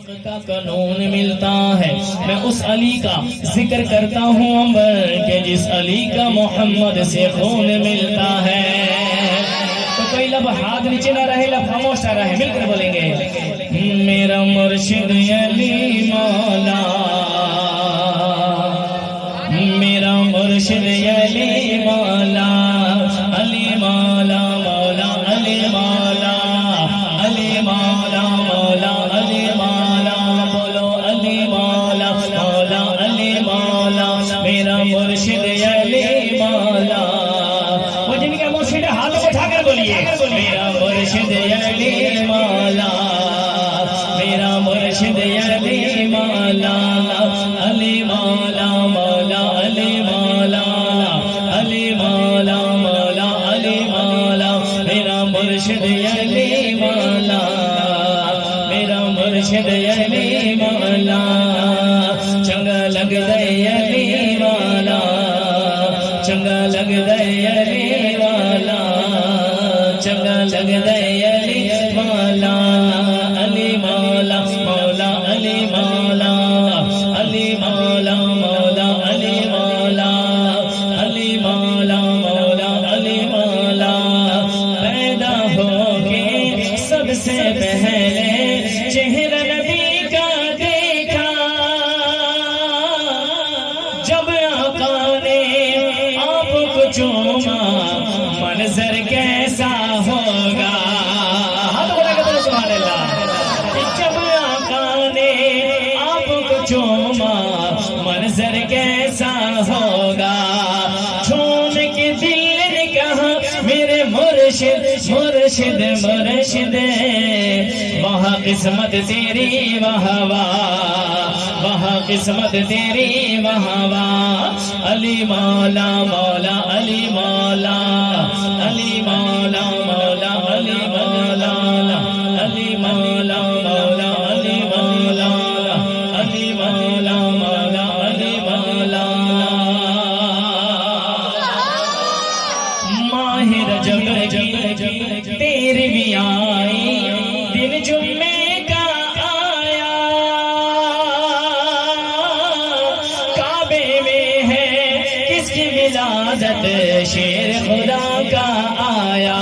حق کا قانون ملتا ہے، میں اس علی کا ذکر کرتا ہوں کہ جس علی کا محمد سے خون ملتا ہے۔ تو کوئی لب ہاتھ نیچے نہ رہے، لب خاموش نہ رہے، مل کر بولیں گے میرا مرشد علی مولا، میرا مرشد علی مولا، علی مولا مولا علی مولا، علی مولا مولا علی مولا، بولو علی مولا مولا علی مولا، میرا مرشد علی مولا۔ وہ جن کا مرشد ہاتھ اٹھا کر بولیے میرا مرشد علی مولا، میرا مرشد علی مولا، علی مولا مولا علی مولا، علی مولا مولا علی مولا، میرا مرشد علی مولا، میرا مرشد علی مولا، چنگا لگ دے علی مولا، چنگا لگ دے علی مولا، چنگا لگ دے علی مولا، علی مولا مولا علی مولا، علی مولا مولا علی مولا، علی مولا مولا علی مولا۔ پیدا ہو کے سب سے پہلے چہرہ نبی کا دیکھا، جب آقا نے آپ کو چوما منظر کیسا ہوگا؟ سبحان اللہ۔ جب آقا نے آپ کو چوما منظر کیسا ہوگا؟ چوم کے دل نے کہا میرے مرشد مرشد مرشد، وہاں قسمت تیری وہاں وہاں قسمت تیری وہاں، علی مولا مولا علی مولا، علی مولا مولا علی مولا، علی مولا مولا علی مولا، علی مولا مولا علی مولا۔ ماہ رجب تیری بھی آئی، دن جمعے کا آیا، کعبے میں ہے کس کی ولادت، شیر خدا کا آیا۔